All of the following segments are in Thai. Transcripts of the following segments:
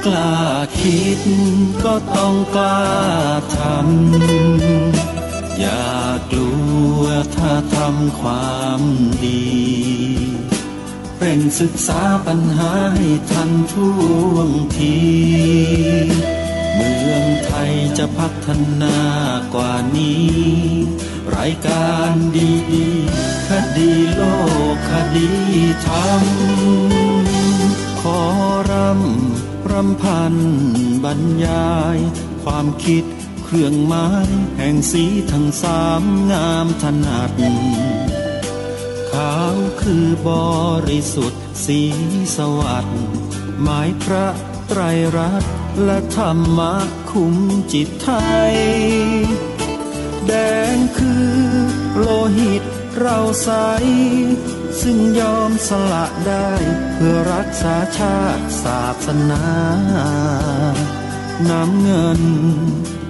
กล้าคิดก็ต้องกล้าทำอย่ากลัวถ้าทำความดีเร่งศึกษาปัญหาให้ทันท่วงทีเมืองไทยจะพัฒนากว่านี้รายการดีๆคดีโลกคดีธรรมขอรำพันบรรยายความคิดเครื่องหมายแห่งสีทั้งสามงามถนัดขาวคือบริสุทธิ์สีสวัสดิ์หมายพระไตรรัตน์และธรรมะคุ้มจิตไทยแดงคือโลหิตเราใสซึ่งยอมสละได้เพื่อรักษาชาติศาสนาน้ำเงิน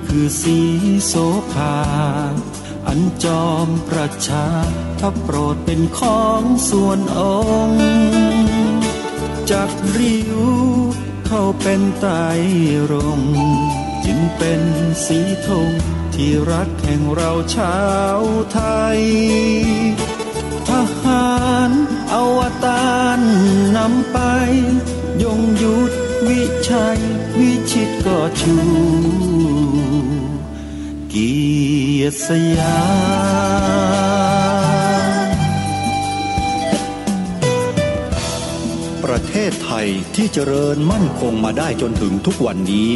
คือสีโสภาอันจอมประชาถ้าโปรดเป็นของส่วนองค์จากริ้วเข้าเป็นไตรรงค์จึงเป็นสีธงที่รักแห่งเราชาวไทยทหารอวตารนำไปยงยุทธวิชัยวิชิตก็ชูเกียรติสยามประเทศไทยที่เจริญมั่นคงมาได้จนถึงทุกวันนี้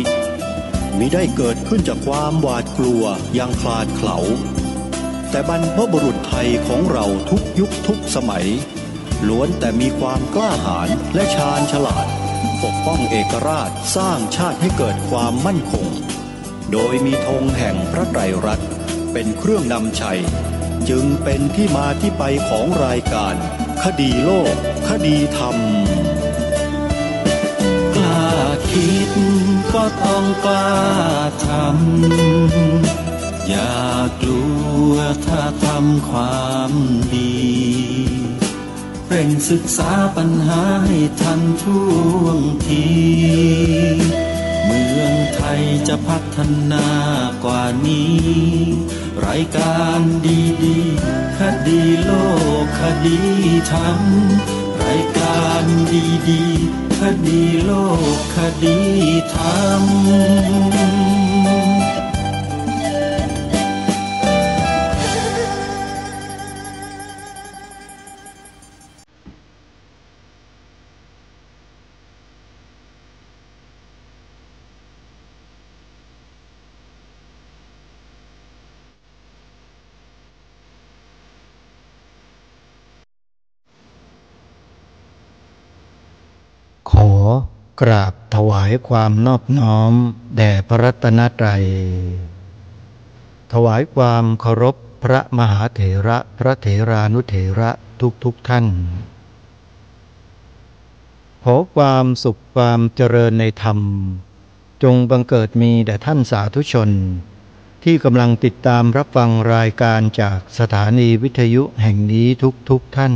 มิได้เกิดขึ้นจากความหวาดกลัวอย่างคลาดเขลาแต่บรรพบุรุษไทยของเราทุกยุคทุกสมัยล้วนแต่มีความกล้าหาญและชาญฉลาดปกป้องเอกราชสร้างชาติให้เกิดความมั่นคงโดยมีธงแห่งพระไตรรัตน์เป็นเครื่องนำชัยจึงเป็นที่มาที่ไปของรายการคดีโลกคดีธรรมกล้าคิดก็ต้องกล้าทำอย่ากลัวถ้าทำความดีเร่งศึกษาปัญหาให้ทันท่วงทีเมืองไทยจะพัฒนากว่านี้รายการดีๆคดีโลกคดีธรรมรายการดีๆคดีโลกคดีธรรมขอกราบถวายความนอบน้อมแด่พระรัตนตรัยถวายความเคารพพระมหาเถระพระเถรานุเถระทุกท่านขอความสุขความเจริญในธรรมจงบังเกิดมีแด่ท่านสาธุชนที่กำลังติดตามรับฟังรายการจากสถานีวิทยุแห่งนี้ทุกท่าน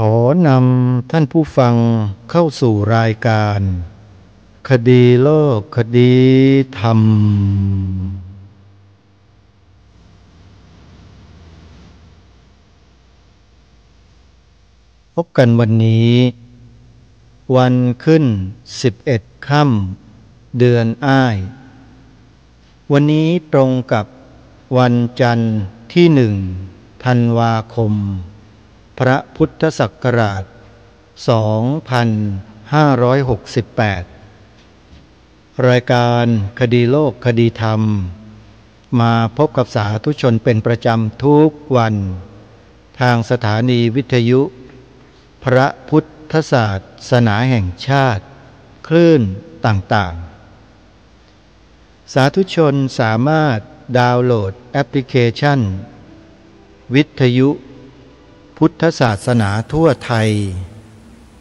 ขอนำท่านผู้ฟังเข้าสู่รายการคดีโลกคดีธรรมพบกันวันนี้วันขึ้น11 ค่ำเดือนอ้ายวันนี้ตรงกับวันจันทร์ที่1 ธันวาคมพระพุทธศักราช 2568 รายการคดีโลกคดีธรรมมาพบกับสาธุชนเป็นประจำทุกวันทางสถานีวิทยุพระพุทธศาสนาแห่งชาติคลื่นต่างๆสาธุชนสามารถดาวน์โหลดแอปพลิเคชันวิทยุพุทธศาสนาทั่วไทย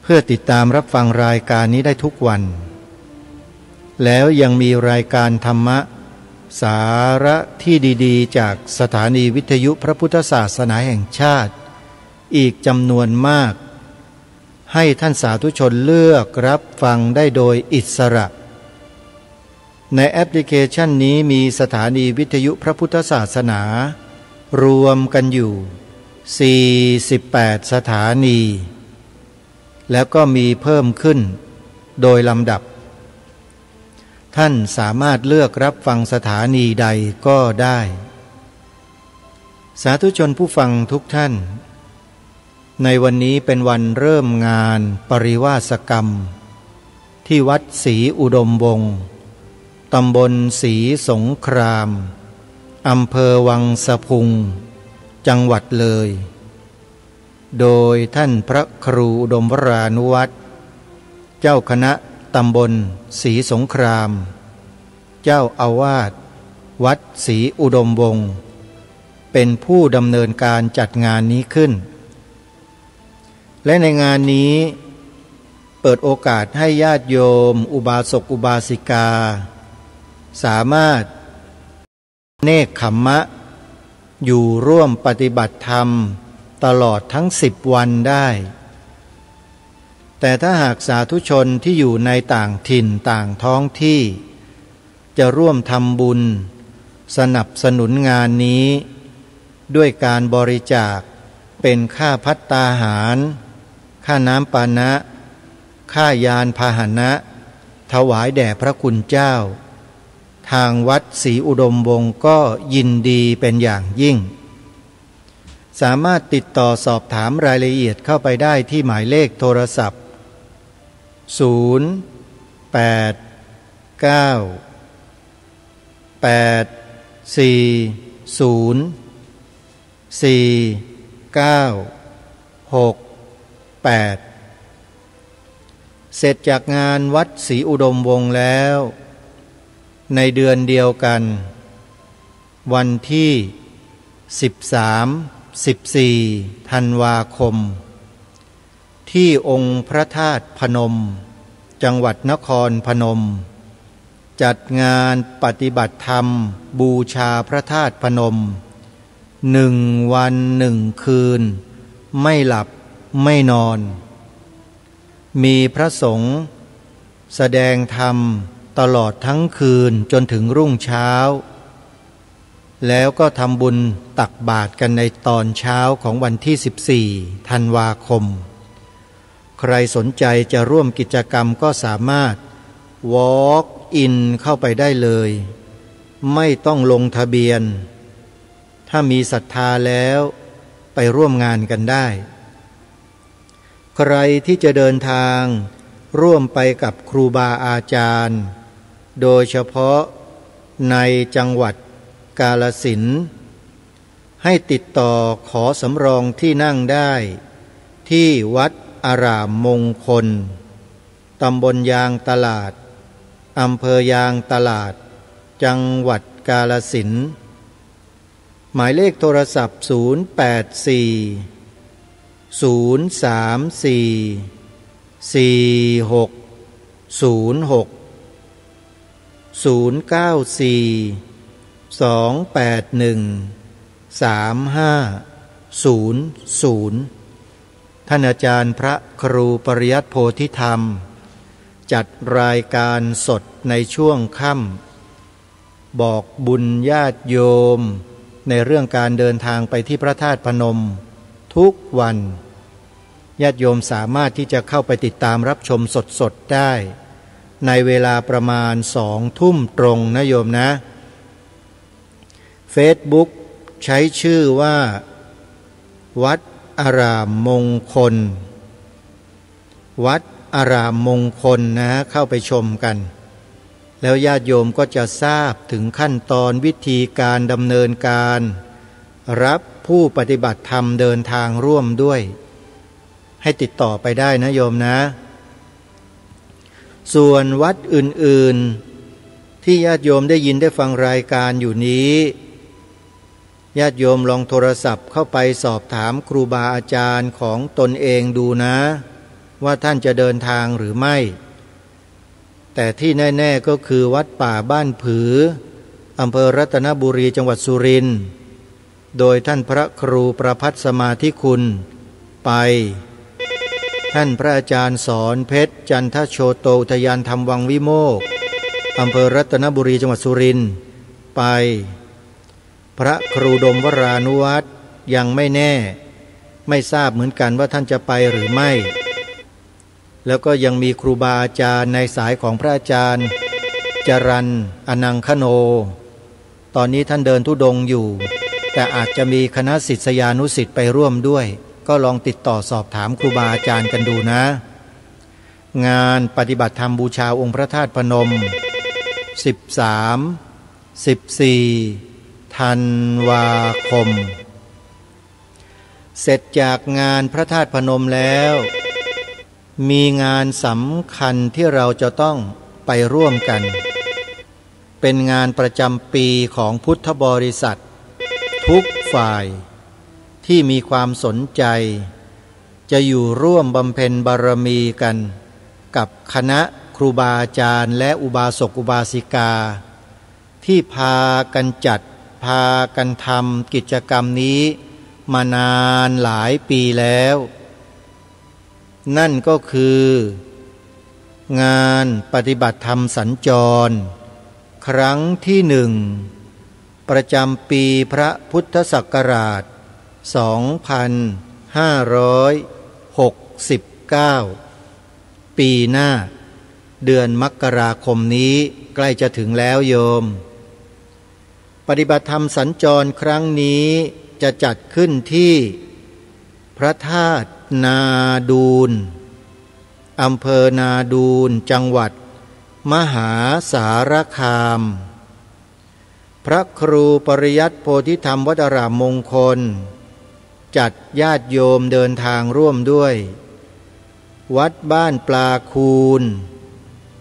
เพื่อติดตามรับฟังรายการนี้ได้ทุกวันแล้วยังมีรายการธรรมะสาระที่ดีๆจากสถานีวิทยุพระพุทธศาสนาแห่งชาติอีกจำนวนมาก ให้ท่านสาธุชนเลือกรับฟังได้โดยอิสระในแอปพลิเคชันนี้มีสถานีวิทยุพระพุทธศาสนารวมกันอยู่48สถานีแล้วก็มีเพิ่มขึ้นโดยลำดับท่านสามารถเลือกรับฟังสถานีใดก็ได้สาธุชนผู้ฟังทุกท่านในวันนี้เป็นวันเริ่มงานปริวาสกรรมที่วัดศรีอุดมวงศ์ตำบลศรีสงครามอำเภอวังสะพุงจังหวัดเลยโดยท่านพระครูอุดมวรานุวัตรเจ้าคณะตำบลศรีสงครามเจ้าอาวาสวัดศรีอุดมวงศ์เป็นผู้ดำเนินการจัดงานนี้ขึ้นและในงานนี้เปิดโอกาสให้ญาติโยมอุบาสกอุบาสิกาสามารถเนกขัมมะอยู่ร่วมปฏิบัติธรรมตลอดทั้ง10 วันได้แต่ถ้าหากสาธุชนที่อยู่ในต่างถิ่นต่างท้องที่จะร่วมทำบุญสนับสนุนงานนี้ด้วยการบริจาคเป็นค่าภัตตาหารค่าน้ำปานะค่ายานพาหนะถวายแด่พระคุณเจ้าทางวัดศรีอุดมวงศ์ก็ยินดีเป็นอย่างยิ่งสามารถติดต่อสอบถามรายละเอียดเข้าไปได้ที่หมายเลขโทรศัพท์เสร็จจากงานวัดศรีอุดมวงศ์แล้วในเดือนเดียวกันวันที่13-14 ธันวาคมที่องค์พระธาตุพนมจังหวัดนครพนมจัดงานปฏิบัติธรรมบูชาพระธาตุพนม1 วัน1 คืนไม่หลับไม่นอนมีพระสงฆ์แสดงธรรมตลอดทั้งคืนจนถึงรุ่งเช้าแล้วก็ทำบุญตักบาตรกันในตอนเช้าของวันที่14 ธันวาคมใครสนใจจะร่วมกิจกรรมก็สามารถ walk in เข้าไปได้เลยไม่ต้องลงทะเบียนถ้ามีศรัทธาแล้วไปร่วมงานกันได้ใครที่จะเดินทางร่วมไปกับครูบาอาจารย์โดยเฉพาะในจังหวัดกาฬสินธุ์ให้ติดต่อขอสำรองที่นั่งได้ที่วัดอารามมงคลตำบลยางตลาดอำเภอยางตลาดจังหวัดกาฬสินธุ์หมายเลขโทรศัพท์084 034 4606 094-281-3500ท่านอาจารย์พระครูปริยัติโพธิธรรมจัดรายการสดในช่วงค่ำบอกบุญญาติโยมในเรื่องการเดินทางไปที่พระธาตุพนมทุกวันญาติโยมสามารถที่จะเข้าไปติดตามรับชมสดๆได้ในเวลาประมาณ20 ทุ่มตรงนะโยมนะ Facebook ใช้ชื่อว่าวัดอารามมงคลวัดอารามมงคลนะเข้าไปชมกันแล้วญาติโยมก็จะทราบถึงขั้นตอนวิธีการดำเนินการรับผู้ปฏิบัติธรรมเดินทางร่วมด้วยให้ติดต่อไปได้นะโยมนะส่วนวัดอื่นๆที่ญาติโยมได้ยินได้ฟังรายการอยู่นี้ญาติโยมลองโทรศัพท์เข้าไปสอบถามครูบาอาจารย์ของตนเองดูนะว่าท่านจะเดินทางหรือไม่แต่ที่แน่ๆก็คือวัดป่าบ้านผืออำเภอรัตนบุรีจังหวัดสุรินทร์โดยท่านพระครูประภัสสมาธิคุณไป ท่านพระอาจารย์สอนเพชรจันทโชโตอุทยานธรรมวังวิโมกข์อำเภอรัตนบุรีจังหวัดสุรินทร์ไปพระครูดมวรานุวัตรยังไม่แน่ไม่ทราบเหมือนกันว่าท่านจะไปหรือไม่แล้วก็ยังมีครูบาอาจารย์ในสายของพระอาจารย์จรัญอนังคโนตอนนี้ท่านเดินธุดงค์อยู่แต่อาจจะมีคณะศิษยานุศิษย์ไปร่วมด้วยก็ลองติดต่อสอบถามครูบาอาจารย์กันดูนะงานปฏิบัติธรรมบูชาองค์พระธาตุพนม13-14 ธันวาคมเสร็จจากงานพระธาตุพนมแล้วมีงานสำคัญที่เราจะต้องไปร่วมกันเป็นงานประจำปีของพุทธบริษัททุกฝ่ายที่มีความสนใจจะอยู่ร่วมบำเพ็ญบารมีกันกับคณะครูบาอาจารย์และอุบาสกอุบาสิกาที่พากันจัดพากันทำกิจกรรมนี้มานานหลายปีแล้วนั่นก็คืองานปฏิบัติธรรมสัญจรครั้งที่ประจำปีพระพุทธศักราช2569ปีหน้าเดือนมกราคมนี้ใกล้จะถึงแล้วโยมปฏิบัติธรรมสัญจรครั้งนี้จะจัดขึ้นที่พระธาตุนาดูลอำเภอนาดูลจังหวัดมหาสารคามพระครูปริยัติโพธิธรรมวดารามมงคลจัดญาติโยมเดินทางร่วมด้วยวัดบ้านปลาคูน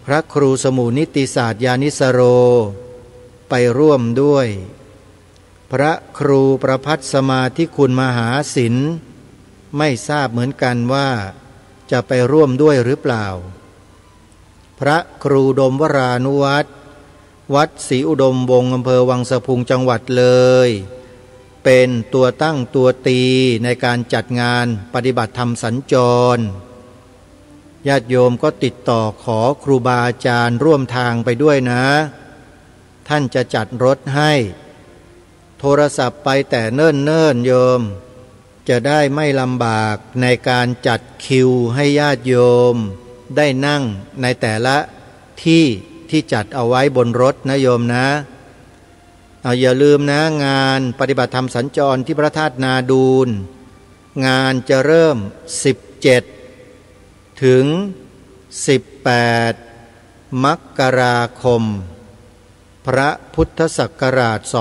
พระครูสมุนิติศาสตร์ญาณิสโรไปร่วมด้วยพระครูประภัสสมาธิคุณมหาศิลป์ไม่ทราบเหมือนกันว่าจะไปร่วมด้วยหรือเปล่าพระครูดมวรานุวัตรวัดศรีอุดมวงศ์อำเภอวังสะพุงจังหวัดเลยเป็นตัวตั้งตัวตีในการจัดงานปฏิบัติธรรมสัญจรญาติโยมก็ติดต่อขอครูบาอาจารย์ร่วมทางไปด้วยนะท่านจะจัดรถให้โทรศัพท์ไปแต่เนิ่นๆโยมจะได้ไม่ลำบากในการจัดคิวให้ญาติโยมได้นั่งในแต่ละที่ที่จัดเอาไว้บนรถนะโยมนะอย่าลืมนะงานปฏิบัติธรรมสัญจรที่พระธาตุนาดูลงานจะเริ่ม17ถึง18มกราคมพระพุทธศักราช2569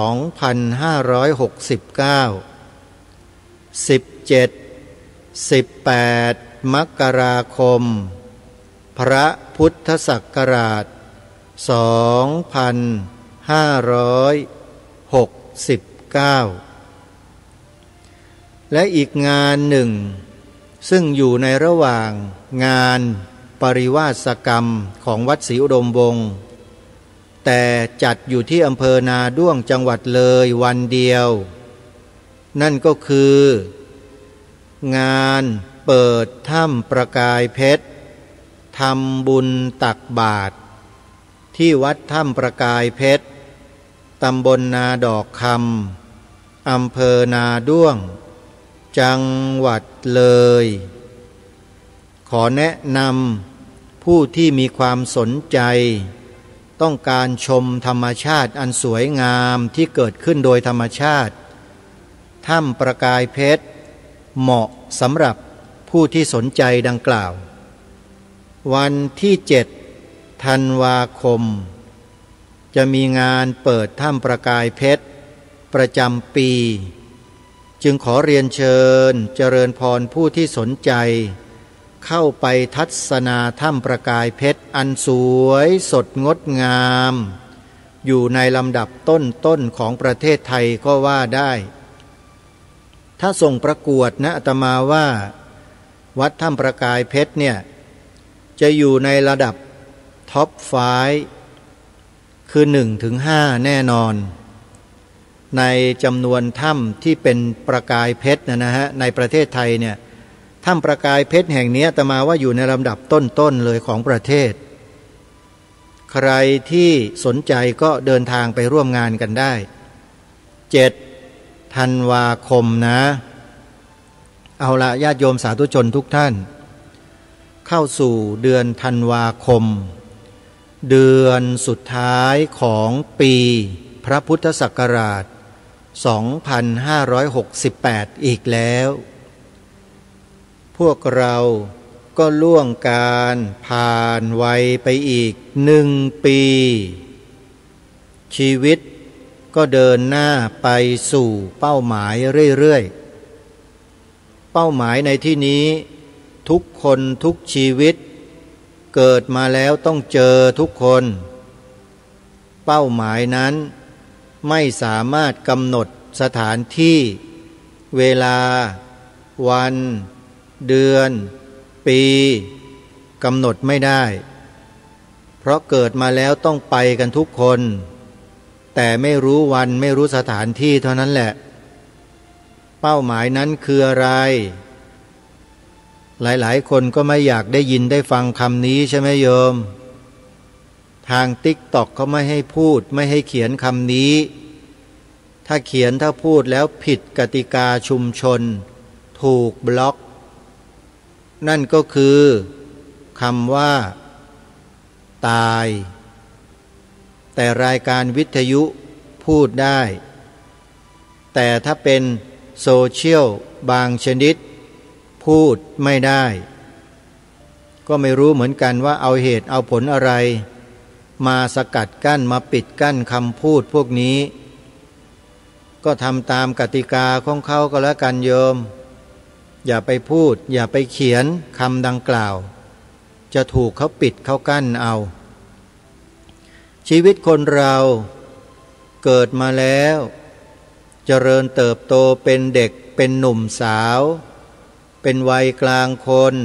17-18 มกราคมพระพุทธศักราช2569และอีกงานหนึ่งซึ่งอยู่ในระหว่างงานปริวาสกรรมของวัดศรีอุดมวงศ์แต่จัดอยู่ที่อำเภอนาด้วงจังหวัดเลยวันเดียวนั่นก็คืองานเปิดถ้ำประกายเพชรทำบุญตักบาตรที่วัดถ้ำประกายเพชรตำบลนาดอกคำอำเภอนาด้วงจังหวัดเลยขอแนะนำผู้ที่มีความสนใจต้องการชมธรรมชาติอันสวยงามที่เกิดขึ้นโดยธรรมชาติถ้ำประกายเพชรเหมาะสำหรับผู้ที่สนใจดังกล่าววันที่7 ธันวาคมจะมีงานเปิดถ้ำประกายเพชรประจำปีจึงขอเรียนเชิญเจริญพรผู้ที่สนใจเข้าไปทัศนาถ้ำประกายเพชรอันสวยสดงดงามอยู่ในลำดับต้นของประเทศไทยก็ว่าได้ถ้าส่งประกวดนะอาตมาว่าวัดถ้ำประกายเพชรเนี่ยจะอยู่ในระดับท็อป5คือ 1-5 แน่นอนในจำนวนถ้ำที่เป็นประกายเพชรนะฮะในประเทศไทยเนี่ย ถ้ำประกายเพชรแห่งนี้อาตมาว่าอยู่ในลำดับต้นๆเลยของประเทศใครที่สนใจก็เดินทางไปร่วมงานกันได้7 ธันวาคมนะเอาละญาติโยมสาธุชนทุกท่านเข้าสู่เดือนธันวาคมเดือนสุดท้ายของปีพระพุทธศักราช2568อีกแล้วพวกเราก็ล่วงการผ่านวัยไปอีก1 ปีชีวิตก็เดินหน้าไปสู่เป้าหมายเรื่อยๆเป้าหมายในที่นี้ทุกคนทุกชีวิตเกิดมาแล้วต้องเจอทุกคนเป้าหมายนั้นไม่สามารถกำหนดสถานที่เวลาวันเดือนปีกำหนดไม่ได้เพราะเกิดมาแล้วต้องไปกันทุกคนแต่ไม่รู้วันไม่รู้สถานที่เท่านั้นแหละเป้าหมายนั้นคืออะไรหลายๆคนก็ไม่อยากได้ยินได้ฟังคำนี้ใช่ไหมโยมทางTikTokเขาไม่ให้พูดไม่ให้เขียนคำนี้ถ้าเขียนถ้าพูดแล้วผิดกติกาชุมชนถูกบล็อกนั่นก็คือคำว่าตายแต่รายการวิทยุพูดได้แต่ถ้าเป็นโซเชียลบางชนิดพูดไม่ได้ก็ไม่รู้เหมือนกันว่าเอาเหตุเอาผลอะไรมาสกัดกั้นมาปิดกั้นคำพูดพวกนี้ก็ทำตามกติกาของเขาก็แล้วกันโยมอย่าไปพูดอย่าไปเขียนคำดังกล่าวจะถูกเขาปิดเขากั้นเอาชีวิตคนเราเกิดมาแล้วเจริญเติบโตเป็นเด็กเป็นหนุ่มสาวเป็นวัยกลางคน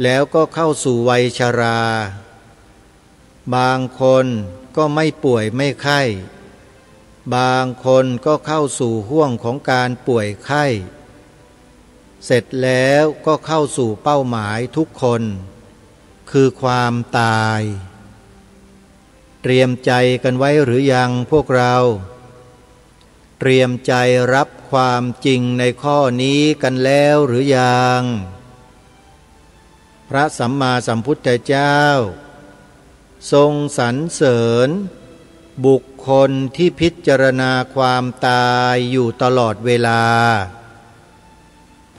แล้วก็เข้าสู่วัยชราบางคนก็ไม่ป่วยไม่ไข้บางคนก็เข้าสู่ห้วงของการป่วยไข้เสร็จแล้วก็เข้าสู่เป้าหมายทุกคนคือความตายเตรียมใจกันไว้หรือยังพวกเราเตรียมใจรับความจริงในข้อนี้กันแล้วหรือยังพระสัมมาสัมพุทธเจ้าทรงสรรเสริญบุคคลที่พิจารณาความตายอยู่ตลอดเวลา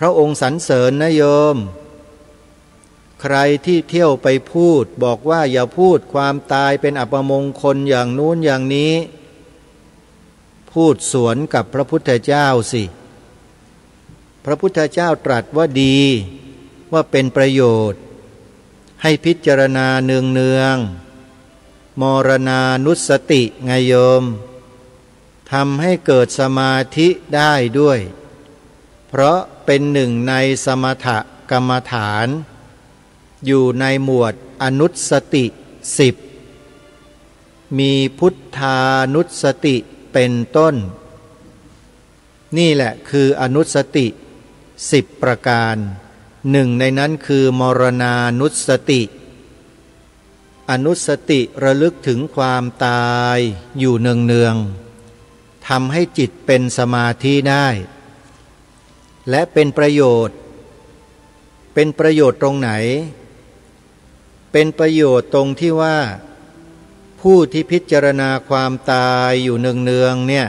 พระองค์สรรเสริญนะโยมใครที่เที่ยวไปพูดบอกว่าอย่าพูดความตายเป็นอัปมงคลอย่างนู้นอย่างนี้พูดสวนกับพระพุทธเจ้าสิพระพุทธเจ้าตรัสว่าดีว่าเป็นประโยชน์ให้พิจารณาเนืองๆมรณานุสติไงโยมทำให้เกิดสมาธิได้ด้วยเพราะเป็นหนึ่งในสมถกรรมฐานอยู่ในหมวดอนุสติ10มีพุทธานุสติเป็นต้นนี่แหละคืออนุสติ10ประการหนึ่งในนั้นคือมรณานุสติอนุสติระลึกถึงความตายอยู่เนืองๆทำให้จิตเป็นสมาธิได้และเป็นประโยชน์ตรงไหนเป็นประโยชน์ตรงที่ว่าผู้ที่พิจารณาความตายอยู่เนืองๆเนี่ย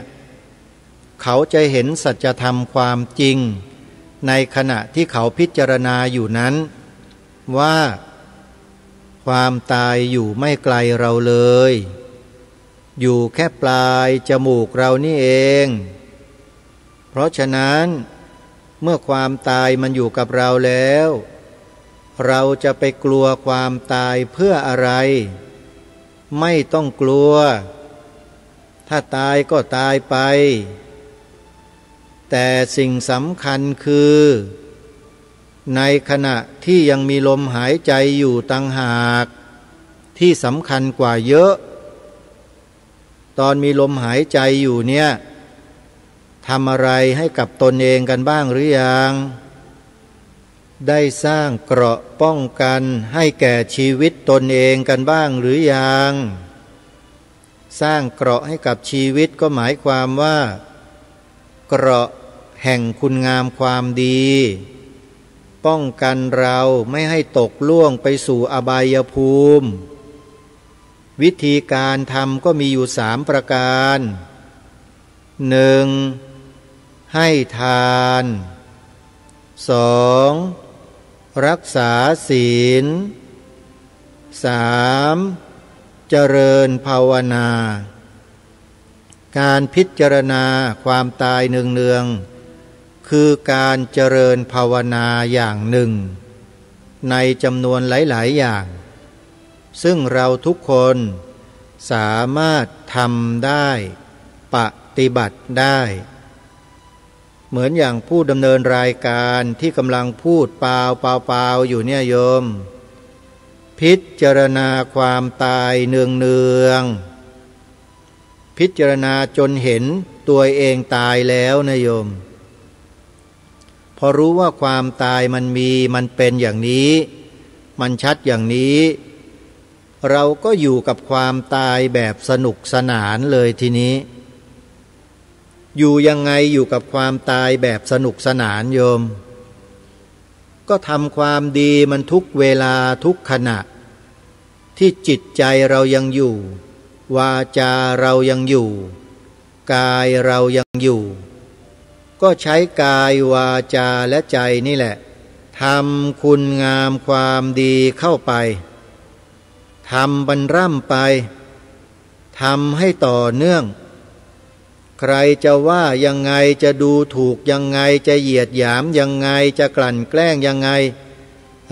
เขาจะเห็นสัจธรรมความจริงในขณะที่เขาพิจารณาอยู่นั้นว่าความตายอยู่ไม่ไกลเราเลยอยู่แค่ปลายจมูกเรานี่เองเพราะฉะนั้นเมื่อความตายมันอยู่กับเราแล้วเราจะไปกลัวความตายเพื่ออะไรไม่ต้องกลัวถ้าตายก็ตายไปแต่สิ่งสำคัญคือในขณะที่ยังมีลมหายใจอยู่ต่างหากที่สำคัญกว่าเยอะตอนมีลมหายใจอยู่เนี่ยทำอะไรให้กับตนเองกันบ้างหรือยัง ได้สร้างเกราะป้องกันให้แก่ชีวิตตนเองกันบ้างหรือยังสร้างเกราะให้กับชีวิตก็หมายความว่าเกราะแห่งคุณงามความดีป้องกันเราไม่ให้ตกล่วงไปสู่อบายภูมิวิธีการทำก็มีอยู่3 ประการ 1. ให้ทาน 2. รักษาศีล 3. เจริญภาวนาการพิจารณาความตายเนืองๆคือการเจริญภาวนาอย่างหนึ่งในจำนวนหลายๆอย่างซึ่งเราทุกคนสามารถทำได้ปฏิบัติได้เหมือนอย่างผู้ดำเนินรายการที่กำลังพูดเปล่าอยู่เนี่ยโยมพิจารณาความตายเนืองๆพิจารณาจนเห็นตัวเองตายแล้วนะโยมพอรู้ว่าความตายมันเป็นอย่างนี้มันชัดอย่างนี้เราก็อยู่กับความตายแบบสนุกสนานเลยทีนี้อยู่ยังไงอยู่กับความตายแบบสนุกสนานโยมก็ทำความดีมันทุกเวลาทุกขณะที่จิตใจเรายังอยู่วาจาเรายังอยู่กายเรายังอยู่ก็ใช้กายวาจาและใจนี่แหละทำคุณงามความดีเข้าไปทำบรรร่ำไปทำให้ต่อเนื่องใครจะว่ายังไงจะดูถูกยังไงจะเหยียดหยามยังไงจะกลั่นแกล้งยังไง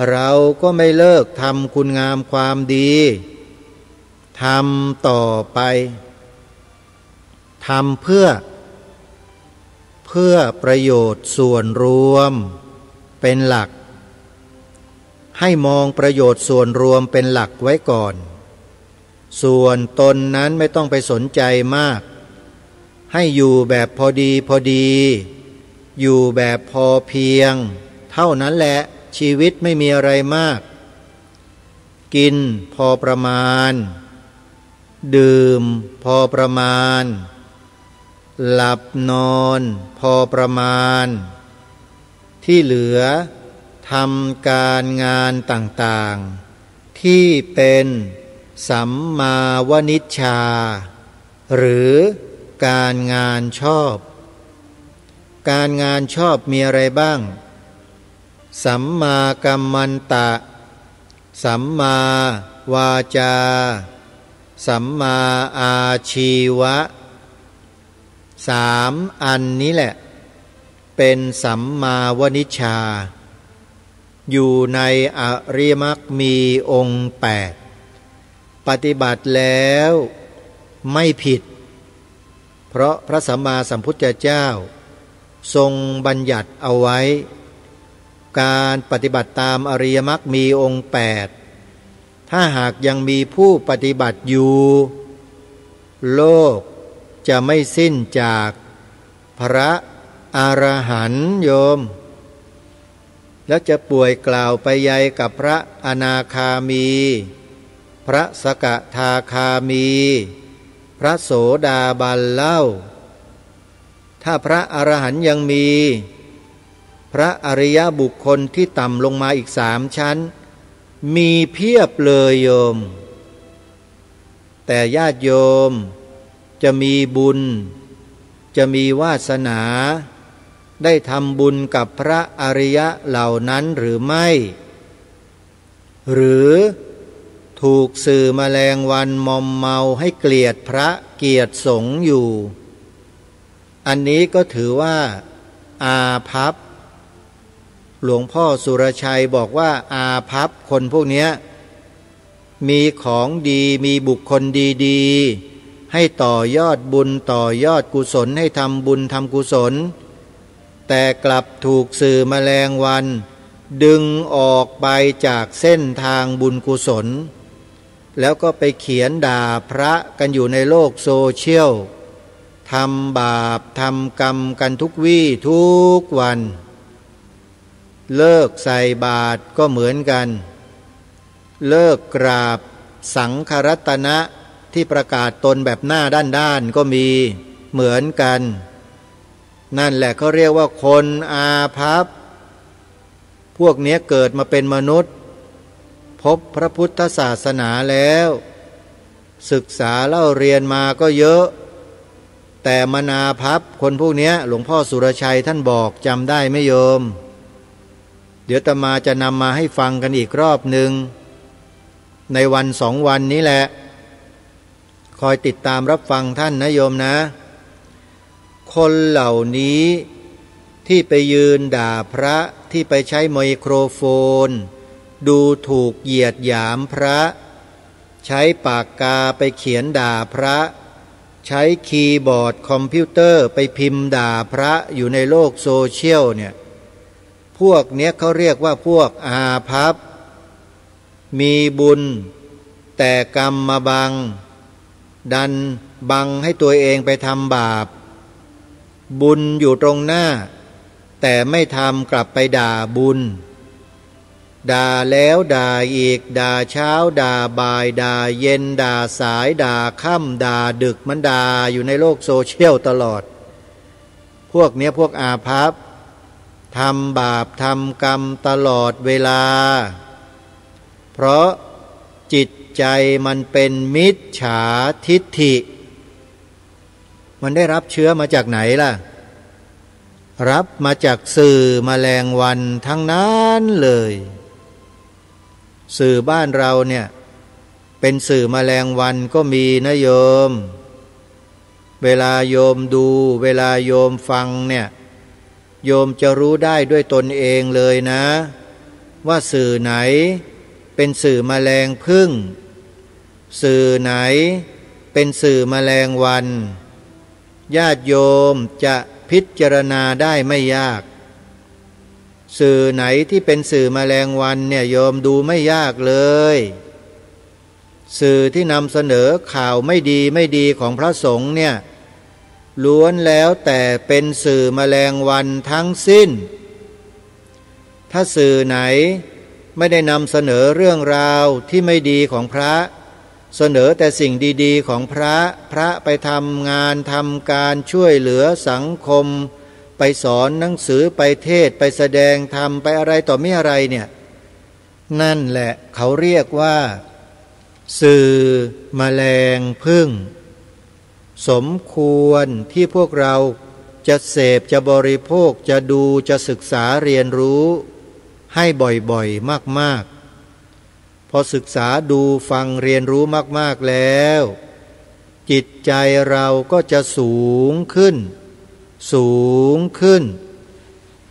เราก็ไม่เลิกทำคุณงามความดีทำต่อไปทำเพื่อประโยชน์ส่วนรวมเป็นหลักให้มองประโยชน์ส่วนรวมเป็นหลักไว้ก่อนส่วนตนนั้นไม่ต้องไปสนใจมากให้อยู่แบบพอดีอยู่แบบพอเพียงเท่านั้นแหละชีวิตไม่มีอะไรมากกินพอประมาณดื่มพอประมาณหลับนอนพอประมาณที่เหลือทำการงานต่างๆที่เป็นสัมมาวนิชฌาหรือการงานชอบการงานชอบมีอะไรบ้างสัมมากัมมันตะสัมมาวาจาสัมมาอาชีวะ3 อันนี้แหละเป็นสัมมาวนิชฌาอยู่ในอริยมรรคมีองค์8ปฏิบัติแล้วไม่ผิดเพราะพระสัมมาสัมพุทธเจ้าทรงบัญญัติเอาไว้การปฏิบัติตามอริยมรรคมีองค์8ถ้าหากยังมีผู้ปฏิบัติอยู่โลกจะไม่สิ้นจากพระอรหันต์โยมแล้วจะป่วยกล่าวไปใยกับพระอนาคามีพระสกทาคามีพระโสดาบันเล่าถ้าพระอรหันต์ยังมีพระอริยบุคคลที่ต่ำลงมาอีก3 ชั้นมีเพียบเลยโยมแต่ญาติโยมจะมีบุญจะมีวาสนาได้ทำบุญกับพระอริยะเหล่านั้นหรือไม่หรือถูกสื่อแมลงวันมอมเมาให้เกลียดพระเกลียดสงฆ์อยู่อันนี้ก็ถือว่าอาภัพหลวงพ่อสุรชัยบอกว่าอาภัพคนพวกนี้มีของดีมีบุคคลดีๆให้ต่อยอดบุญต่อยอดกุศลให้ทำบุญทำกุศลแต่กลับถูกสื่อแมลงวันดึงออกไปจากเส้นทางบุญกุศลแล้วก็ไปเขียนด่าพระกันอยู่ในโลกโซเชียลทำบาปทำกรรมกันทุกวี่ทุกวัน เลิกใส่บาตรก็เหมือนกันเลิกกราบสังฆรัตนะที่ประกาศตนแบบหน้าด้านๆก็มีเหมือนกันนั่นแหละเขาเรียกว่าคนอาภัพพวกนี้เกิดมาเป็นมนุษย์พบพระพุทธศาสนาแล้วศึกษาเล่าเรียนมาก็เยอะแต่มนาภัพคนพวกนี้หลวงพ่อสุรชัยท่านบอกจำได้ไหมโยมเดี๋ยวอาตมาจะนำมาให้ฟังกันอีกรอบหนึ่งในวัน2 วันนี้แหละคอยติดตามรับฟังท่านนะโยมนะคนเหล่านี้ที่ไปยืนด่าพระที่ไปใช้ไมโครโฟนดูถูกเหยียดหยามพระใช้ปากกาไปเขียนด่าพระใช้คีย์บอร์ดคอมพิวเตอร์ไปพิมพ์ด่าพระอยู่ในโลกโซเชียลเนี่ยพวกเนี้ยเขาเรียกว่าพวกอาภัพมีบุญแต่กรรมมาบังดันบังให้ตัวเองไปทำบาปบุญอยู่ตรงหน้าแต่ไม่ทำกลับไปด่าบุญด่าแล้วด่าอีกด่าเช้าด่าบ่ายด่าเย็นด่าสายด่าค่ำด่าดึกมันด่าอยู่ในโลกโซเชียลตลอดพวกเนี้ยพวกอาภัพทำบาปทำกรรมตลอดเวลาเพราะจิตใจมันเป็นมิจฉาทิฏฐิมันได้รับเชื้อมาจากไหนล่ะรับมาจากสื่อแมลงวันทั้งนั้นเลยสื่อบ้านเราเนี่ยเป็นสื่อแมลงวันก็มีนะโยมเวลาโยมดูเวลาโยมฟังเนี่ยโยมจะรู้ได้ด้วยตนเองเลยนะว่าสื่อไหนเป็นสื่อแมลงผึ้งสื่อไหนเป็นสื่อแมลงวันญาติโยมจะพิจารณาได้ไม่ยากสื่อไหนที่เป็นสื่อแมลงวันเนี่ยโยมดูไม่ยากเลยสื่อที่นำเสนอข่าวไม่ดีของพระสงฆ์เนี่ยล้วนแล้วแต่เป็นสื่อแมลงวันทั้งสิ้นถ้าสื่อไหนไม่ได้นำเสนอเรื่องราวที่ไม่ดีของพระเสนอแต่สิ่งดีๆของพระไปทำงานทำการช่วยเหลือสังคมไปสอนหนังสือไปเทศไปแสดงธรรมไปอะไรต่อไม่อะไรเนี่ยนั่นแหละเขาเรียกว่าสื่อแมลงผึ้งสมควรที่พวกเราจะเสพจะบริโภคจะดูจะศึกษาเรียนรู้ให้บ่อยๆมากๆพอศึกษาดูฟังเรียนรู้มากๆแล้วจิตใจเราก็จะสูงขึ้น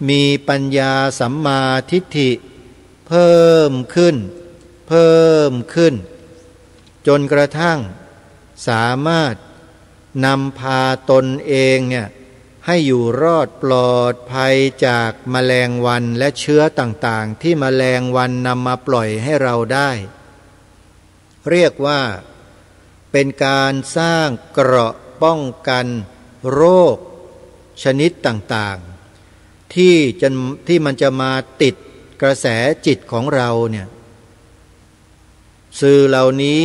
มีปัญญาสัมมาทิฏฐิเพิ่มขึ้นจนกระทั่งสามารถนำพาตนเองเนี่ยให้อยู่รอดปลอดภัยจากแมลงวันและเชื้อต่างๆที่แมลงวันนำมาปล่อยให้เราได้เรียกว่าเป็นการสร้างเกราะป้องกันโรคชนิดต่างๆที่มันจะมาติดกระแสจิตของเราเนี่ยสื่อเหล่านี้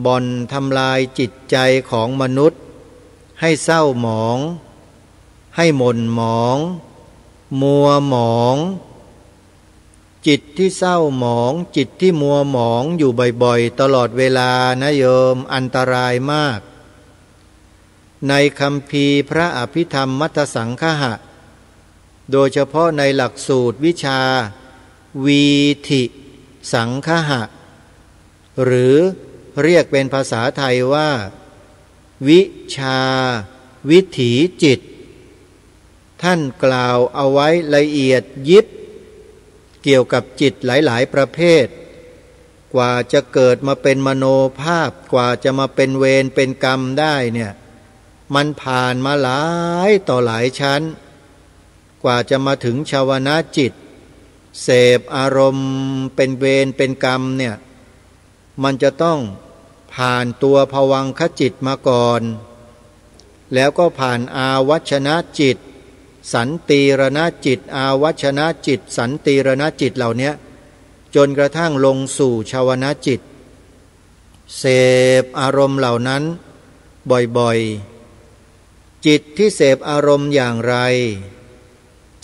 บ่อนทำลายจิตใจของมนุษย์ให้เศร้าหมองให้หม่นหมองมัวหมองจิตที่เศร้าหมองจิตที่มัวหมองอยู่บ่อยๆตลอดเวลานะโยมอันตรายมากในคัมภีร์พระอภิธรรมมัทธสังคหะโดยเฉพาะในหลักสูตรวิชาวีธิสังคหะหรือเรียกเป็นภาษาไทยว่าวิชาวิถีจิตท่านกล่าวเอาไว้ละเอียดยิบเกี่ยวกับจิตหลายๆประเภทกว่าจะเกิดมาเป็นมโนภาพกว่าจะมาเป็นเวรเป็นกรรมได้เนี่ยมันผ่านมาหลายต่อหลายชั้นกว่าจะมาถึงชาวนะจิตเสพอารมณ์เป็นเวรเป็นกรรมเนี่ยมันจะต้องผ่านตัวภวังคจิตมาก่อนแล้วก็ผ่านอาวัชนะจิต สันติรณจิตอาวัชนะจิตสันติรณจิตเหล่านี้จนกระทั่งลงสู่ชาวนะจิตเสพอารมณ์เหล่านั้นบ่อยๆจิตที่เสพอารมณ์อย่างไร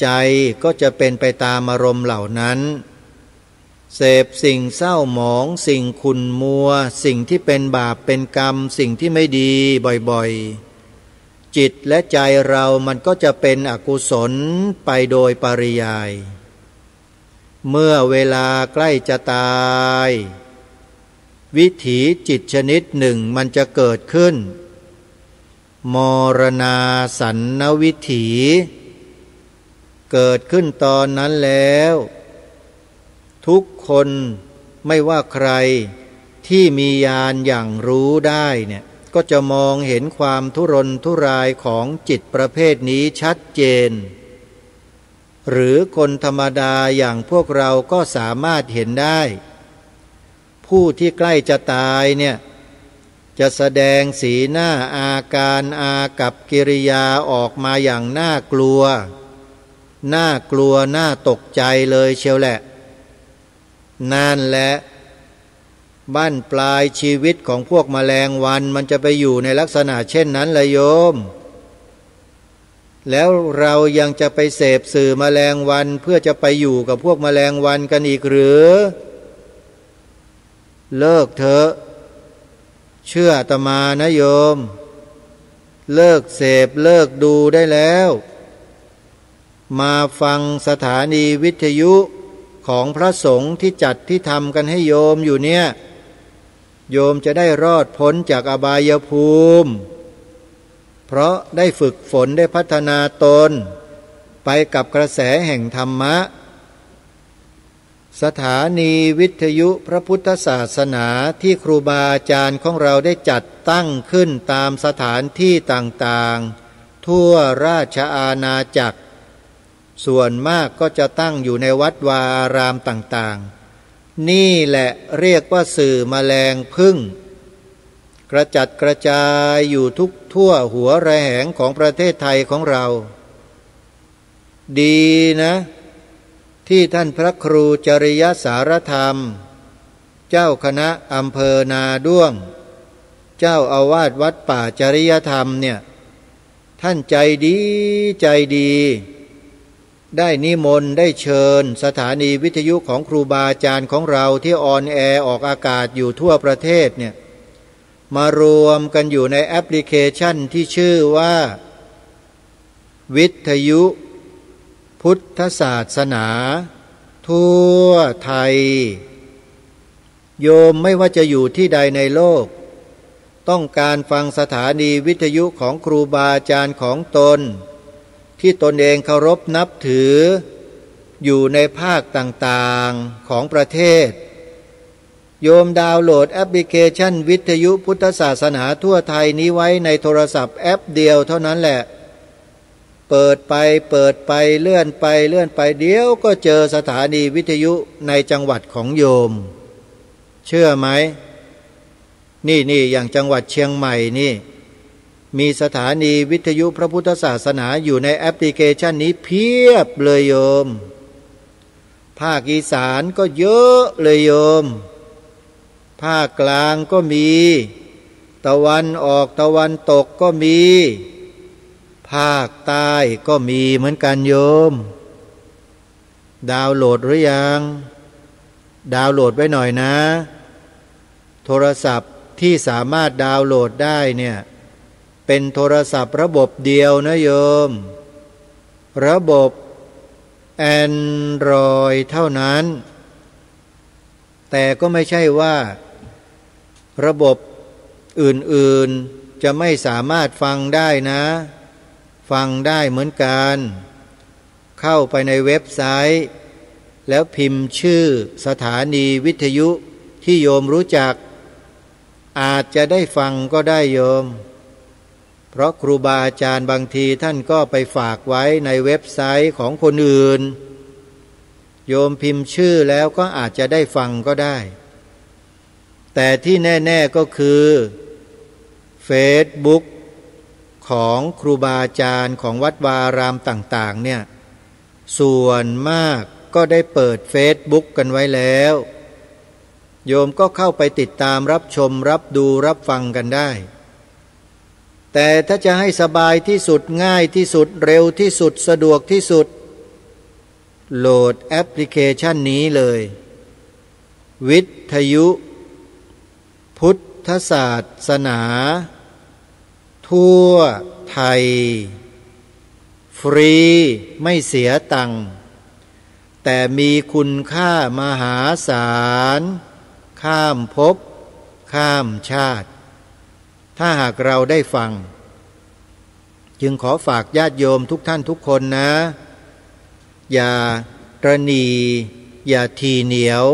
ใจก็จะเป็นไปตามอารมณ์เหล่านั้นเสพสิ่งเศร้าหมองสิ่งขุ่นมัวสิ่งที่เป็นบาปเป็นกรรมสิ่งที่ไม่ดีบ่อยๆจิตและใจเรามันก็จะเป็นอกุศลไปโดยปริยายเมื่อเวลาใกล้จะตายวิถีจิตชนิดหนึ่งมันจะเกิดขึ้นมรณาสันนวิถีเกิดขึ้นตอนนั้นแล้วทุกคนไม่ว่าใครที่มีญาณอย่างรู้ได้เนี่ยก็จะมองเห็นความทุรนทุรายของจิตประเภทนี้ชัดเจนหรือคนธรรมดาอย่างพวกเราก็สามารถเห็นได้ผู้ที่ใกล้จะตายเนี่ยจะแสดงสีหน้าอาการอากับกิริยาออกมาอย่างน่ากลัวน่าตกใจเลยเชียวแหละนั่นแหละบั้นปลายชีวิตของพวกแมลงวันมันจะไปอยู่ในลักษณะเช่นนั้นเลยโยมแล้วเรายังจะไปเสพสื่อแมลงวันเพื่อจะไปอยู่กับพวกแมลงวันกันอีกหรือเลิกเถอะเชื่ออาตมานะโยมเลิกเสพเลิกดูได้แล้วมาฟังสถานีวิทยุของพระสงฆ์ที่จัดที่ทำกันให้โยมอยู่เนี่ยโยมจะได้รอดพ้นจากอบายภูมิเพราะได้ฝึกฝนได้พัฒนาตนไปกับกระแสแห่งธรรมะสถานีวิทยุพระพุทธศาสนาที่ครูบาอาจารย์ของเราได้จัดตั้งขึ้นตามสถานที่ต่างๆทั่วราชอาณาจักรส่วนมากก็จะตั้งอยู่ในวัดวาอารามต่างๆนี่แหละเรียกว่าสื่อแมลงพึ่งกระจัดกระจายอยู่ทุกทั่วหัวระแหงของประเทศไทยของเราดีนะที่ท่านพระครูจริยสารธรรมเจ้าคณะอำเภอนาด้วงเจ้าอาวาสวัดป่าจริยธรรมเนี่ยท่านใจดีได้นิมนต์ได้เชิญสถานีวิทยุของครูบาอาจารย์ของเราที่ออนแอร์ออกอากาศอยู่ทั่วประเทศเนี่ยมารวมกันอยู่ในแอปพลิเคชันที่ชื่อว่าวิทยุพุทธศาสนาทั่วไทยโยมไม่ว่าจะอยู่ที่ใดในโลกต้องการฟังสถานีวิทยุของครูบาอาจารย์ของตนที่ตนเองเคารพนับถืออยู่ในภาคต่างๆของประเทศโยมดาวน์โหลดแอปพลิเคชันวิทยุพุทธศาสนาทั่วไทยนี้ไว้ในโทรศัพท์แอปเดียวเท่านั้นแหละเปิดไปเลื่อนไปเดี๋ยวก็เจอสถานีวิทยุในจังหวัดของโยมเชื่อไหมนี่อย่างจังหวัดเชียงใหม่นี่มีสถานีวิทยุพระพุทธศาสนาอยู่ในแอปพลิเคชันนี้เพียบเลยโยมภาคอีสานก็เยอะเลยโยมภาคกลางก็มีตะวันออกตะวันตกก็มีภาคใต้ก็มีเหมือนกันโยมดาวน์โหลดหรือยังดาวน์โหลดไว้หน่อยนะโทรศัพท์ที่สามารถดาวน์โหลดได้เนี่ยเป็นโทรศัพท์ระบบเดียวนะโยมระบบ Android เท่านั้นแต่ก็ไม่ใช่ว่าระบบอื่นๆจะไม่สามารถฟังได้นะฟังได้เหมือนกันเข้าไปในเว็บไซต์แล้วพิมพ์ชื่อสถานีวิทยุที่โยมรู้จักอาจจะได้ฟังก็ได้โยมเพราะครูบาอาจารย์บางทีท่านก็ไปฝากไว้ในเว็บไซต์ของคนอื่นโยมพิมพ์ชื่อแล้วก็อาจจะได้ฟังก็ได้แต่ที่แน่ๆก็คือ Facebook ของครูบาอาจารย์ของวัดวารามต่างๆเนี่ยส่วนมากก็ได้เปิดเฟซบุ๊กกันไว้แล้วโยมก็เข้าไปติดตามรับชมรับดูรับฟังกันได้แต่ถ้าจะให้สบายที่สุดง่ายที่สุดเร็วที่สุดสะดวกที่สุดโหลดแอปพลิเคชันนี้เลยวิทยุพุทธศาสนาทั่วไทยฟรีไม่เสียตังค์แต่มีคุณค่ามหาศาลข้ามภพข้ามชาติถ้าหากเราได้ฟังจึงขอฝากญาติโยมทุกท่านทุกคนนะอย่าตระหนี่อย่าทีเหนียว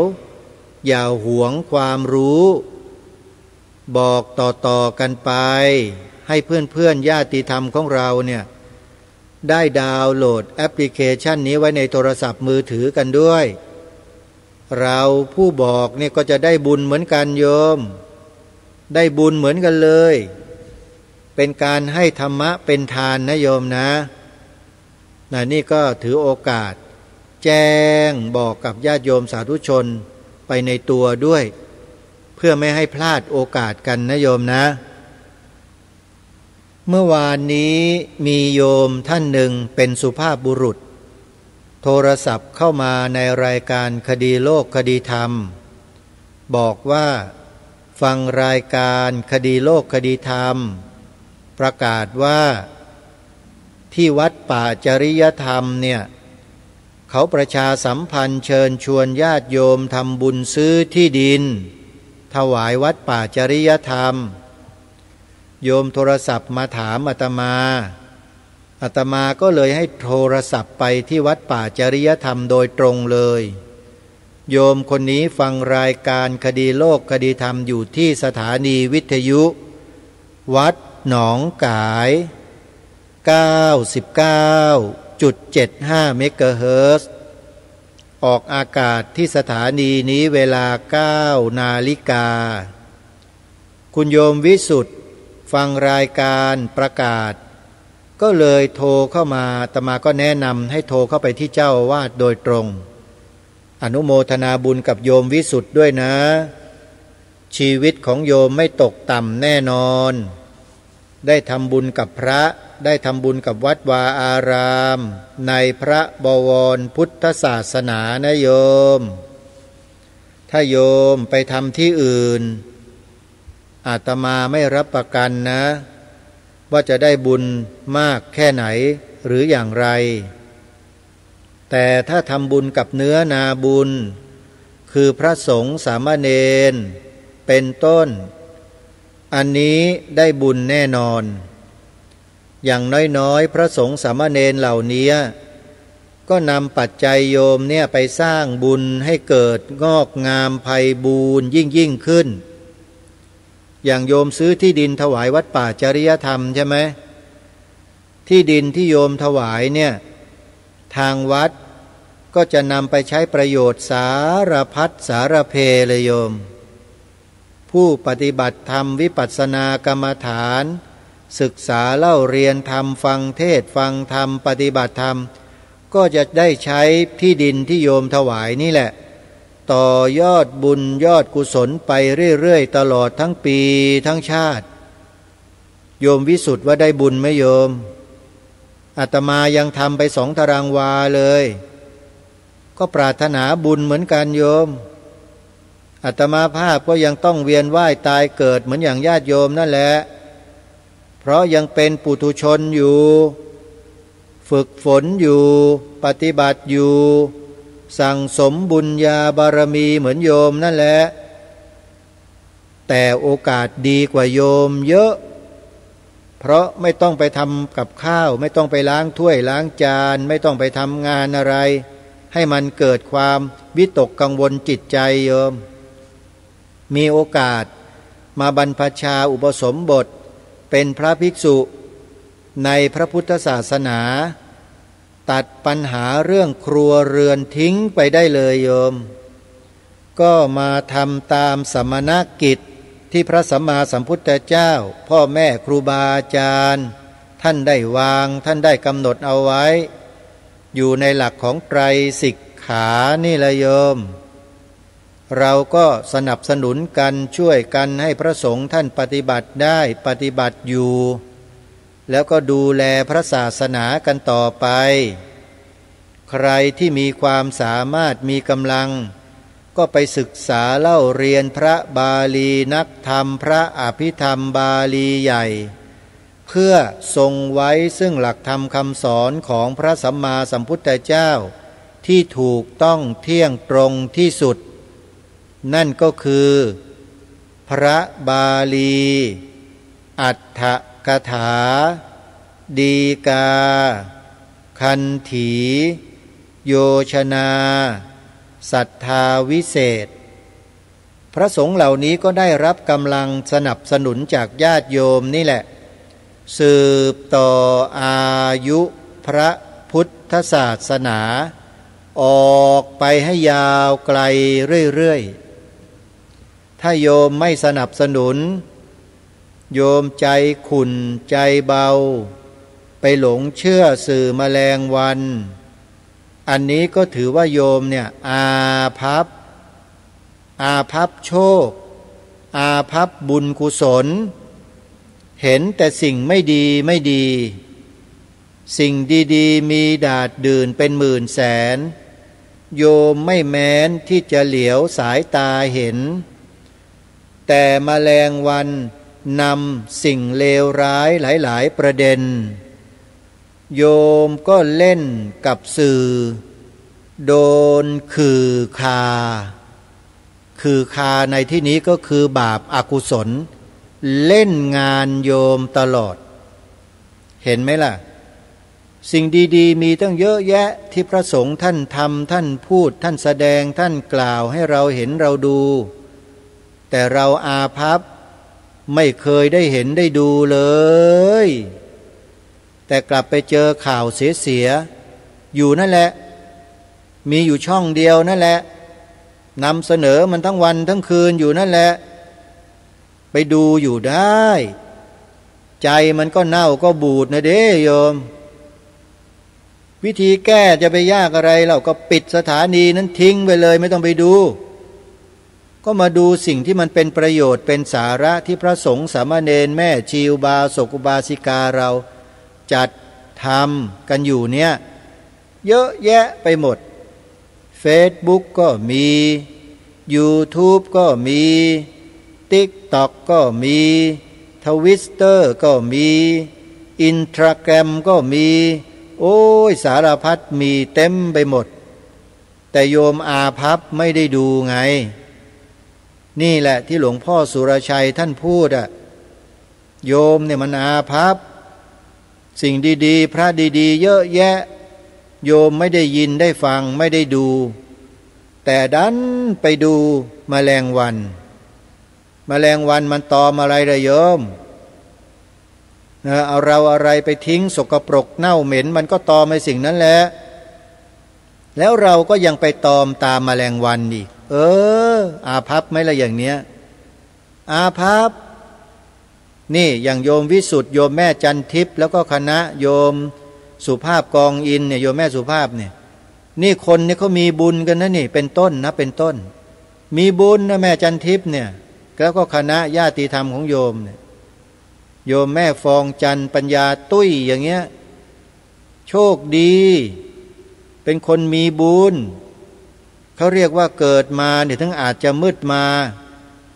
อย่าหวงความรู้บอกต่อกันไปให้เพื่อนญาติธรรมของเราเนี่ยได้ดาวน์โหลดแอปพลิเคชันนี้ไว้ในโทรศัพท์มือถือกันด้วยเราผู้บอกเนี่ยก็จะได้บุญเหมือนกันโยมได้บุญเหมือนกันเลยเป็นการให้ธรรมะเป็นทานนะโยมนะนี่ก็ถือโอกาสแจ้งบอกกับญาติโยมสาธุชนไปในตัวด้วยเพื่อไม่ให้พลาดโอกาสกันนะโยมนะเมื่อวานนี้มีโยมท่านหนึ่งเป็นสุภาพบุรุษโทรศัพท์เข้ามาในรายการคดีโลกคดีธรรมบอกว่าฟังรายการคดีโลกคดีธรรมประกาศว่าที่วัดป่าจริยธรรมเนี่ยเขาประชาสัมพันธ์เชิญชวนญาติโยมทำบุญซื้อที่ดินถวายวัดป่าจริยธรรมโยมโทรศัพท์มาถามอาตมาก็เลยให้โทรศัพท์ไปที่วัดป่าจริยธรรมโดยตรงเลยโยมคนนี้ฟังรายการคดีโลกคดีธรรมอยู่ที่สถานีวิทยุวัดหนองกาย 99.75 เมกะเฮิรตซ์ออกอากาศที่สถานีนี้เวลา 9 นาฬิกาคุณโยมวิสุทธ์ฟังรายการประกาศก็เลยโทรเข้ามาอาตมาก็แนะนำให้โทรเข้าไปที่เจ้าอาวาสโดยตรงอนุโมทนาบุญกับโยมวิสุทธ์ด้วยนะชีวิตของโยมไม่ตกต่ำแน่นอนได้ทำบุญกับพระได้ทำบุญกับวัดวาอารามในพระบวรพุทธศาสนานะโยมถ้าโยมไปทำที่อื่นอาตมาไม่รับประกันนะว่าจะได้บุญมากแค่ไหนหรืออย่างไรแต่ถ้าทำบุญกับเนื้อนาบุญคือพระสงฆ์สามเณรเป็นต้นอันนี้ได้บุญแน่นอนอย่างน้อยๆพระสงฆ์สามเณรเหล่านี้ก็นำปัจจัยโยมเนี่ยไปสร้างบุญให้เกิดงอกงามไพบูรย์ยิ่งขึ้นอย่างโยมซื้อที่ดินถวายวัดป่าจริยธรรมใช่ไหมที่ดินที่โยมถวายเนี่ยทางวัดก็จะนำไปใช้ประโยชน์สารพัดสารเพเลยโยมผู้ปฏิบัติธรรมวิปัสสนากรรมฐานศึกษาเล่าเรียนธรรมฟังเทศฟังธรรมปฏิบัติธรรมก็จะได้ใช้ที่ดินที่โยมถวายนี่แหละต่อยอดบุญยอดกุศลไปเรื่อยๆตลอดทั้งปีทั้งชาติโยมวิสุทธ์ว่าได้บุญไหมโยมอาตมายังทำไป2 ตารางวาเลยก็ปรารถนาบุญเหมือนกันโยมอาตมาภาพก็ยังต้องเวียนว่ายตายเกิดเหมือนอย่างญาติโยมนั่นแหละเพราะยังเป็นปุถุชนอยู่ฝึกฝนอยู่ปฏิบัติอยู่สั่งสมบุญญาบารมีเหมือนโยมนั่นแหละแต่โอกาสดีกว่าโยมเยอะเพราะไม่ต้องไปทำกับข้าวไม่ต้องไปล้างถ้วยล้างจานไม่ต้องไปทำงานอะไรให้มันเกิดความวิตกกังวลจิตใจโยมมีโอกาสมาบรรพชาอุปสมบทเป็นพระภิกษุในพระพุทธศาสนาตัดปัญหาเรื่องครัวเรือนทิ้งไปได้เลยโยมก็มาทำตามสมณกิจที่พระสัมมาสัมพุทธเจ้าพ่อแม่ครูบาอาจารย์ ท่านได้วางท่านได้กำหนดเอาไว้อยู่ในหลักของไตรสิกขานี่ละโยมเราก็สนับสนุนกันช่วยกันให้พระสงฆ์ท่านปฏิบัติได้ปฏิบัติอยู่แล้วก็ดูแลพระศาสนากันต่อไปใครที่มีความสามารถมีกำลังก็ไปศึกษาเล่าเรียนพระบาลีนักธรรมพระอภิธรรมบาลีใหญ่เพื่อทรงไว้ซึ่งหลักธรรมคำสอนของพระสัมมาสัมพุทธเจ้าที่ถูกต้องเที่ยงตรงที่สุดนั่นก็คือพระบาลีอัฏฐกถาดีกาคันถีโยชนาศรัทธาวิเศษพระสงฆ์เหล่านี้ก็ได้รับกำลังสนับสนุนจากญาติโยมนี่แหละสืบต่ออายุพระพุทธศาสนาออกไปให้ยาวไกลเรื่อยๆถ้าโยมไม่สนับสนุนโยมใจขุ่นใจเบาไปหลงเชื่อสื่อแมลงวันอันนี้ก็ถือว่าโยมเนี่ยอาภัพโชคอาภัพบุญกุศลเห็นแต่สิ่งไม่ดีสิ่งดีๆมีดาษดื่นเป็นหมื่นแสนโยมไม่แม้นที่จะเหลียวสายตาเห็นแต่แมลงวันนำสิ่งเลวร้ายหลายๆประเด็นโยมก็เล่นกับสื่อโดนคือคาในที่นี้ก็คือบาปอกุศลเล่นงานโยมตลอดเห็นไหมล่ะสิ่งดีๆมีตั้งเยอะแยะที่พระสงฆ์ท่านทำท่านพูดท่านแสดงท่านกล่าวให้เราเห็นเราดูแต่เราอาภัพไม่เคยได้เห็นได้ดูเลยแต่กลับไปเจอข่าวเสียอยู่นั่นแหละมีอยู่ช่องเดียวนั่นแหละนำเสนอมันทั้งวันทั้งคืนอยู่นั่นแหละไปดูอยู่ได้ใจมันก็เน่าก็บูดนะเด้โยมวิธีแก้จะไปยากอะไรเราก็ปิดสถานีนั้นทิ้งไปเลยไม่ต้องไปดูก็มาดูสิ่งที่มันเป็นประโยชน์เป็นสาระที่พระสงฆ์สามเณรแม่ชีอุบาสกอุบาสิกาเราจัดทำกันอยู่เนี่ยเยอะแยะไปหมด Facebook ก็มี YouTube ก็มี TikTok ก็มี Twitter ก็มี Instagram ก็มีโอ้ยสารพัดมีเต็มไปหมดแต่โยมอาภัพไม่ได้ดูไงนี่แหละที่หลวงพ่อสุรชัยท่านพูดอะโยมเนี่ยมันอาภัพสิ่งดีๆพระดีๆเยอะแยะโยมไม่ได้ยินได้ฟังไม่ได้ดูแต่ดันไปดูแมลงวันมันตอมอะไรล่ะโยมเอาเราอะไรไปทิ้งสกปรกเน่าเหม็นมันก็ตอมในสิ่งนั้นแหละแล้วเราก็ยังไปตอมตามแมลงวันอีกอาภัพไหมล่ะอย่างเนี้ยอาภัพนี่อย่างโยมวิสุทธิโยมแม่จันทิพย์แล้วก็คณะโยมสุภาพกองอินเนี่ยโยมแม่สุภาพเนี่ยนี่คนนี่เขามีบุญกันนะนี่เป็นต้นนะเป็นต้นมีบุญนะแม่จันทิพย์เนี่ยแล้วก็คณะญาติธรรมของโยมเนี่ยโยมแม่ฟองจันปัญญาตุ้ยอย่างเงี้ยโชคดีเป็นคนมีบุญเขาเรียกว่าเกิดมาเนี่ยถึงอาจจะมืดมา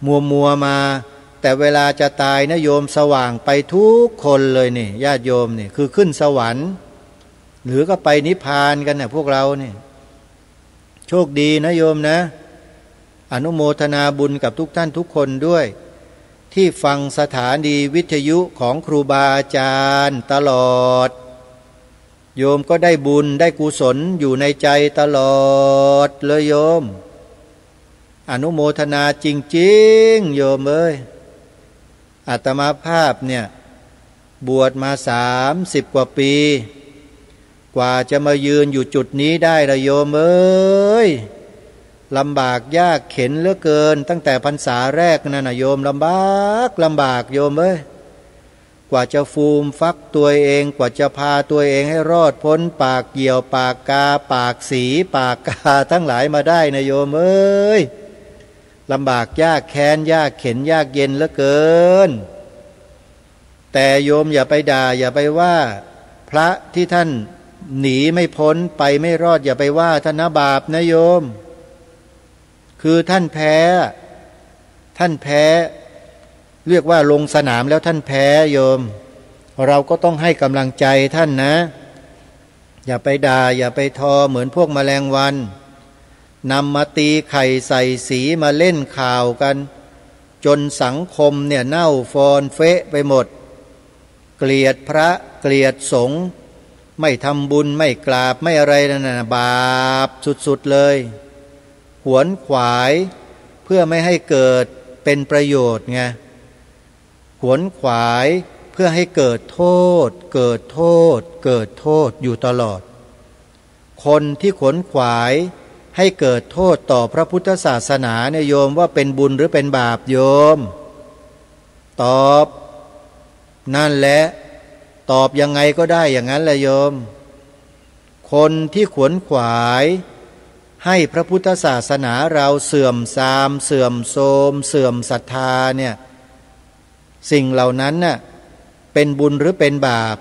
มัวมาแต่เวลาจะตายนะโยมสว่างไปทุกคนเลยนี่ญาติโยมนี่คือขึ้นสวรรค์หรือก็ไปนิพพานกันเนี่ยพวกเราเนี่ยโชคดีนะโยมนะอนุโมทนาบุญกับทุกท่านทุกคนด้วยที่ฟังสถานีวิทยุของครูบาอาจารย์ตลอดโยมก็ได้บุญได้กุศลอยู่ในใจตลอดเลยโยมอนุโมทนาจริงๆโยมเอ้ยอาตมาภาพเนี่ยบวชมา30 กว่าปีกว่าจะมายืนอยู่จุดนี้ได้ละโยมเอ้ยลำบากยากเข็นเหลือเกินตั้งแต่พรรษาแรกนั่นนะโยมลำบากโยมเอ้ย กว่าจะฟูมฟักตัวเองกว่าจะพาตัวเองให้รอดพ้นปากเหยี่ยวปากกาปากสีปากกาทั้งหลายมาได้นะโยมเอ้ยลำบากยากแค้นยากเข็ญยากเย็นเหลือเกินแต่โยมอย่าไปด่าอย่าไปว่าพระที่ท่านหนีไม่พ้นไปไม่รอดอย่าไปว่าท่านนะบาปนะโยมคือท่านแพ้เรียกว่าลงสนามแล้วท่านแพ้โยมเราก็ต้องให้กำลังใจท่านนะอย่าไปด่าอย่าไปทอเหมือนพวกแมลงวันนำมาตีไข่ใส่สีมาเล่นข่าวกันจนสังคมเนี่ยเน่าฟอนเฟะไปหมดเกลียดพระเกลียดสงฆ์ไม่ทำบุญไม่กราบไม่อะไรนั่นน่ะบาปสุดๆเลยขวนขวายเพื่อไม่ให้เกิดเป็นประโยชน์ไงขวนขวายเพื่อให้เกิดโทษเกิดโทษเกิดโทษอยู่ตลอดคนที่ขวนขวายให้เกิดโทษต่อพระพุทธศาสนาเนี่ยโยมว่าเป็นบุญหรือเป็นบาปโยมตอบนั่นแหละตอบยังไงก็ได้อย่างนั้นแหละโยมคนที่ขวนขวายให้พระพุทธศาสนาเราเสื่อมทรามเสื่อมโทรมเสื่อมศรัทธาเนี่ยสิ่งเหล่านั้นน่ะเป็นบุญหรือเป็นบาป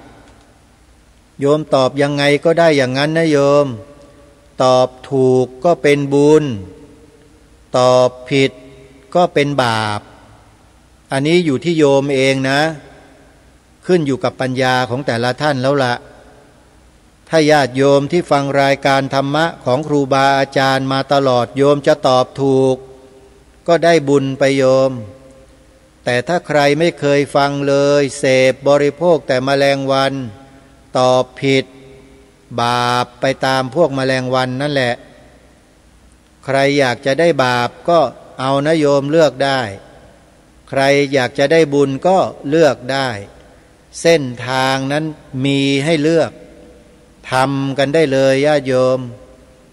โยมตอบยังไงก็ได้อย่างนั้นนะโยมตอบถูกก็เป็นบุญตอบผิดก็เป็นบาปอันนี้อยู่ที่โยมเองนะขึ้นอยู่กับปัญญาของแต่ละท่านแล้วละถ้าญาติโยมที่ฟังรายการธรรมะของครูบาอาจารย์มาตลอดโยมจะตอบถูกก็ได้บุญไปโยมแต่ถ้าใครไม่เคยฟังเลยเสพบริโภคแต่แมลงวันตอบผิดบาปไปตามพวกแมลงวันนั่นแหละใครอยากจะได้บาปก็เอานะโยมเลือกได้ใครอยากจะได้บุญก็เลือกได้เส้นทางนั้นมีให้เลือกทำกันได้เลยญาติโยม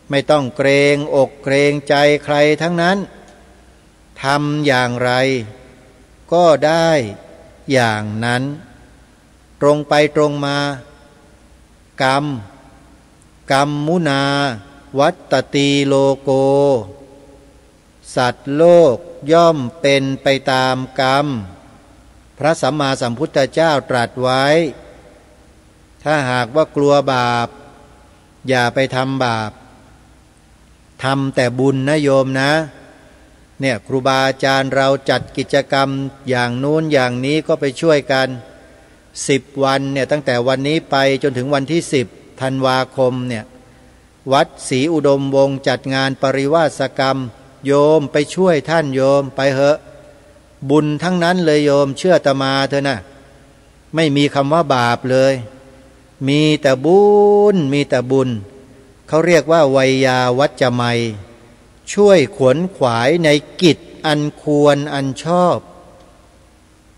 ไม่ต้องเกรงอกเกรงใจใครทั้งนั้นทำอย่างไรก็ได้อย่างนั้นตรงไปตรงมากรรมมุนาวัตตีโลโกสัตว์โลกย่อมเป็นไปตามกรรมพระสัมมาสัมพุทธเจ้าตรัสไว้ถ้าหากว่ากลัวบาปอย่าไปทำบาปทำแต่บุญนะโยมนะเนี่ยครูบาอาจารย์เราจัดกิจกรรมอย่างนู้นอย่างนี้ก็ไปช่วยกัน10 วันเนี่ยตั้งแต่วันนี้ไปจนถึงวันที่10 ธันวาคมเนี่ยวัดศรีอุดมวงศ์จัดงานปริวาสกรรมโยมไปช่วยท่านโยมไปเหอะบุญทั้งนั้นเลยโยมเชื่ออาตมาเถอะนะไม่มีคำว่าบาปเลยมีแต่บุญมีแต่บุญเขาเรียกว่าไวยาวัจจะไมยช่วยขวนขวายในกิจอันควรอันชอบ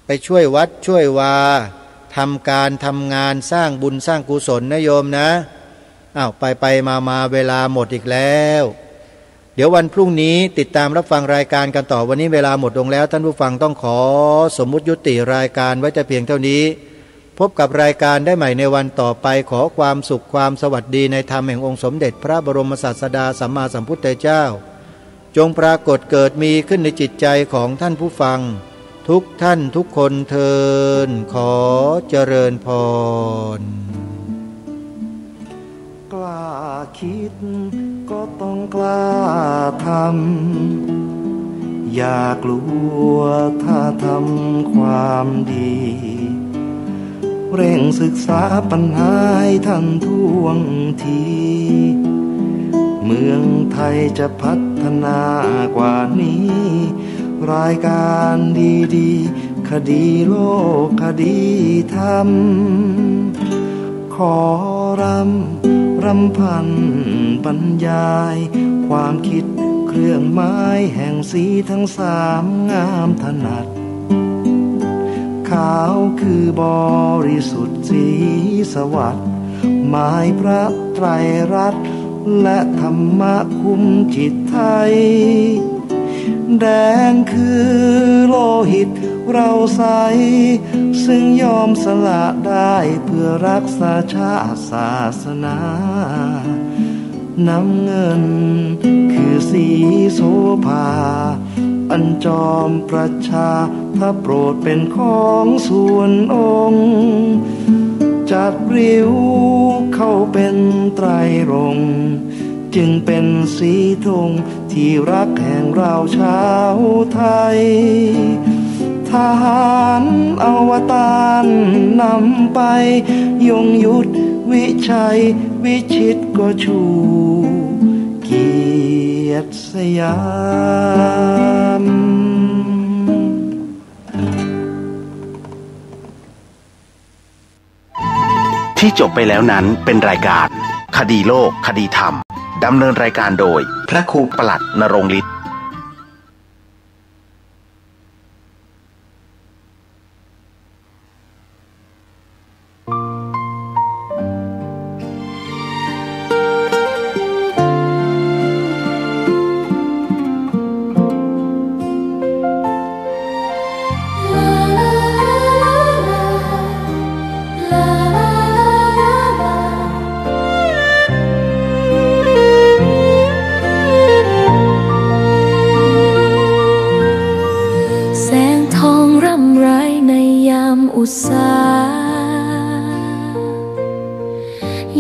ไปช่วยวัดช่วยวาทำการทำงานสร้างบุญสร้างกุศลนะโยมนะไปมาเวลาหมดอีกแล้วเดี๋ยววันพรุ่งนี้ติดตามรับฟังรายการกันต่อวันนี้เวลาหมดลงแล้วท่านผู้ฟังต้องขอสมมุติยุติรายการไว้แต่เพียงเท่านี้พบกับรายการได้ใหม่ในวันต่อไปขอความสุขความสวัสดีในธรรมแห่งองค์สมเด็จพระบรมศาสดาสัมมาสัมพุทธเจ้าจงปรากฏเกิดมีขึ้นในจิตใจของท่านผู้ฟังทุกท่านทุกคนเทินขอเจริญพรกล้าคิดก็ต้องกล้าทำอย่ากลัวถ้าทำความดีเร่งศึกษาปัญหาให้ทันท่วงทีเมืองไทยจะพัฒนากว่านี้รายการดีๆคดีโลกคดีธรรมขอรำพันบรรยายความคิดเครื่องหมายแห่งสีทั้ง3งามถนัดขาวคือบริสุทธิ์สีสวัสดิ์หมายพระไตรรัตน์และธรรมะคุ้มจิตไทยแดงคือโล หิตเราใสซึ่งยอมสละได้เพื่อรักษาชาติศาสนาน้ำเงินคือสีโสภาอันจอมประชาถ้าโปรดเป็นของส่วนองค์จัดริ้วเข้าเป็นไตรรงค์จึงเป็นสีธงที่รักแห่งเราชาวไทยทหารอวตารนำไปยงยุทธวิชัยวิชิตก็ชูเกียรติสยามที่จบไปแล้วนั้นเป็นรายการคดีโลกคดีธรรมดำเนินรายการโดยพระครูปลัดณรงค์ฤทธิ์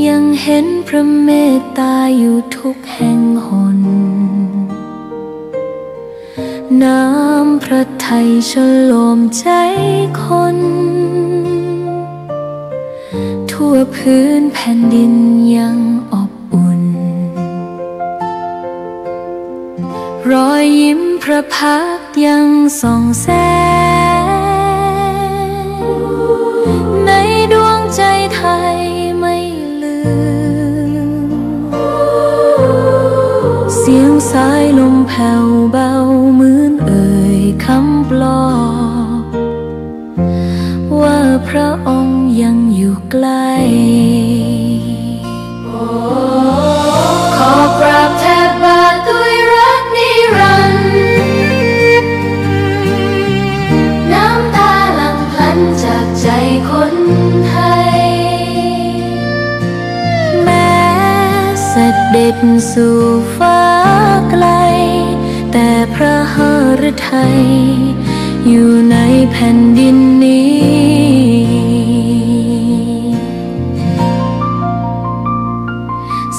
ยังเห็นพระเมตตาอยู่ทุกแห่งหนน้ำพระทัยฉโลมใจคนทั่วพื้นแผ่นดินยังอบอุ่นรอยยิ้มพระพักตร์ยังส่องแสงในดวงใจไทยไม่ลืมเสียงสายลมแผ่วเบาเหมือนเอ่ยคำปลอบว่าพระองค์ยังอยู่ใกล้ขอกราบแทบบาทด้วยรักนิรันดร์น้ำตาหลั่งพลันจากใจคนไทยแม้เสด็จสู่ฟ้าไกลแต่พระหฤทัยอยู่ในแผ่นดินนี้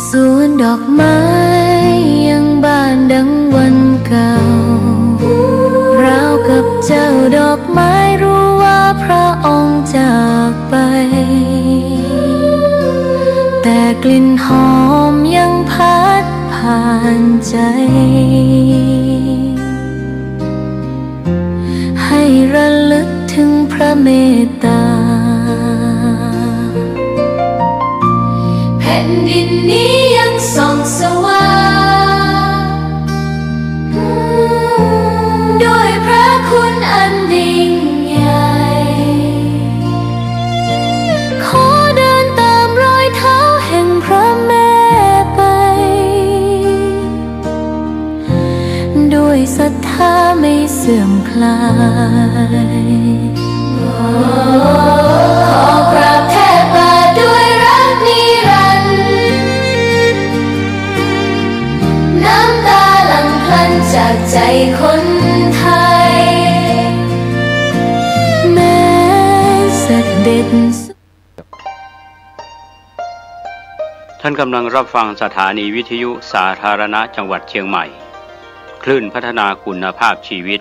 สวนดอกไม้ยังบานดังวันเก่าราวกับเจ้าดอกไม้รู้ว่าพระองค์จากไปแต่กลิ่นหอมยังพัดผ่านใจให้ระลึกถึงพระเมตตาแผ่นดินนี้ยังส่องสว่างด้วยพระคุณอันยิ่งใหญ่ขอเดินตามรอยเท้าแห่งพระแม่ไปด้วยศรัทธาไม่เสื่อมคลายขอกราบแทบบาทด้วยรักนิรันดร์น้ำตาหลั่งพลันจากใจคนไทยแม้เสด็จท่านกำลังรับฟังสถานีวิทยุสาธารณะจังหวัดเชียงใหม่คลื่นพัฒนาคุณภาพชีวิต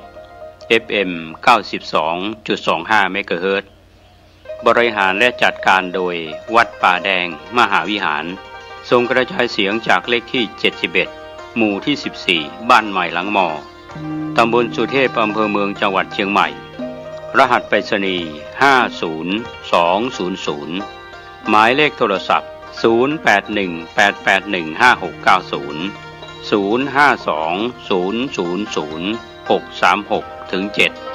FM 92.25 เมกะเฮิรตซ์บริหารและจัดการโดยวัดป่าแดงมหาวิหารส่งกระจายเสียงจากเลขที่71หมู่ที่14บ้านใหม่หลังมอตำบลสุเทพอำเภอเมืองจังหวัดเชียงใหม่รหัสไปรษณีย์50200หมายเลขโทรศัพท์0818815690 052000636-7